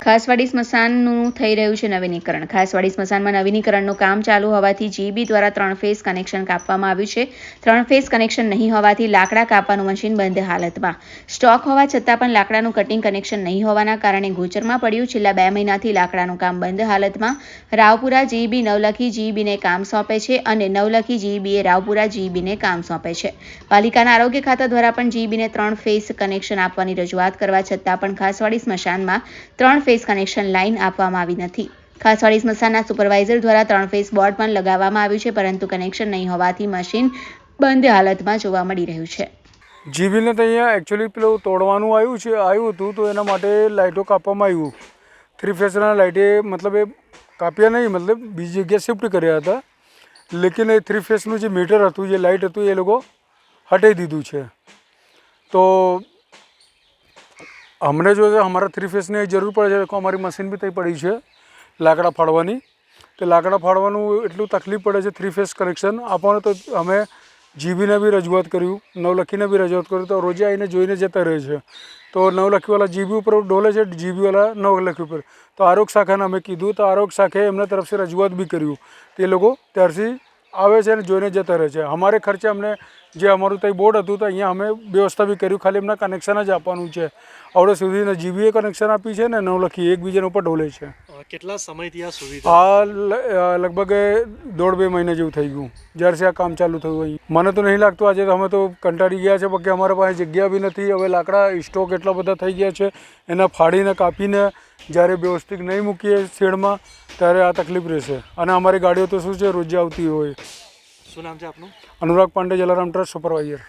ખાસવાડી સ્મશાનનું થઈ રહ્યું છે નવીનીકરણ. ખાસવાડી સ્મશાનમાં નવીનીકરણનું કામ ચાલુ હોવાથી જીબી દ્વારા 3 ફેઝ કનેક્શન કાપવામાં આવ્યું છે. 3 ફેઝ કનેક્શન નહીં હોવાથી લાકડા કાપવાનું મશીન બંધ હાલતમાં. સ્ટોક હોવા છતાં પણ લાકડાનું કટિંગ કનેક્શન નહીં હોવાના કારણે ગોચરમાં પડ્યું. છેલ્લા 2 મહિનાથી લાકડાનું કામ બંધ હાલતમાં. રાવપુરા જીબી નવલખી જીબીને કામ સોંપે છે અને નવલખી જીબીએ રાવપુરા જીબીને કામ સોંપે છે. પાલિકાના આરોગ્ય ખાતા દ્વારા પણ જીબીને 3 ફેઝ કનેક્શન આપવાની રજૂઆત કરવા છતાં પણ ખાસવાડી સ્મશાનમાં 3 ફેઝ કનેક્શન લાઇન આપવામાં આવી નથી. ખાસવાડી સ્મશાનના સુપરવાઇઝર દ્વારા 3 ફેઝ બોર્ડ પણ લગાવવામાં આવ્યું છે, પરંતુ કનેક્શન નહીં હોવાથી મશીન બંધ હાલતમાં જોવા મળી રહ્યું છે. જીબીને તો અહીંયા એકચ્યુઅલી પેલું તોડવાનું આવ્યું હતું, તો એના માટે લાઇટો કાપવામાં આવ્યું. 3 ફેઝના લાઇટે મતલબ એ કાપ્યા નહીં, મતલબ બીજી જગ્યાએ શિફ્ટ કર્યા હતા. લેકિન એ 3 ફેઝનું જે મીટર હતું, જે લાઇટ હતું, એ લોકો હટાવી દીધું છે. તો અમને જો અમારા 3 ફેઝની જરૂર પડે છે, તો અમારી મશીન બી થઈ પડી છે લાકડા ફાડવાની. તો લાકડા ફાડવાનું એટલું તકલીફ પડે છે 3 ફેઝ કનેક્શન આપવાનું. તો અમે જીબીને બી રજૂઆત કર્યું, નવલખીને બી રજૂઆત કર્યું, તો રોજે આવીને જોઈને જતા રહે છે. તો નવલખીવાળા જીબી ઉપર ડોલે છે, જીબીવાળા નવલખી ઉપર. તો આરોગ્ય શાખાને અમે કીધું, તો આરોગ્ય શાખાએ એમના તરફથી રજૂઆત બી કર્યું. તે લોકો ત્યારથી આવે છે અને જોઈને જતા રહે છે. અમારે ખર્ચે અમને જે અમારું ત્યાં બોર્ડ હતું, તો અહીંયા અમે વ્યવસ્થા બી કર્યું, ખાલી એમના કનેક્શન જ આપવાનું છે. આવડે સુધી જીબીએ કનેક્શન આપી છે ને નવલખી એકબીજાના ઉપર ડોલે છે. કેટલા સમયથી આ સુવિધા? લગભગ 1.5-2 મહિના જેવું થઈ ગયું જ્યારથી આ કામ ચાલુ થયું. અહીં મને તો નહીં લાગતું, આજે તો અમે તો કંટાળી ગયા છે, કે અમારા પાસે જગ્યા બી નથી. હવે લાકડા સ્ટોક એટલા બધા થઈ ગયા છે, એના ફાડીને કાપીને જ્યારે વ્યવસ્થિત નહીં મૂકીએ શેડમાં, ત્યારે આ તકલીફ રહેશે. અને અમારી ગાડીઓ તો શું છે, રોજ આવતી હોય. શું નામ છે આપનું? Anurag Pandey, Jalaram trust supervisor.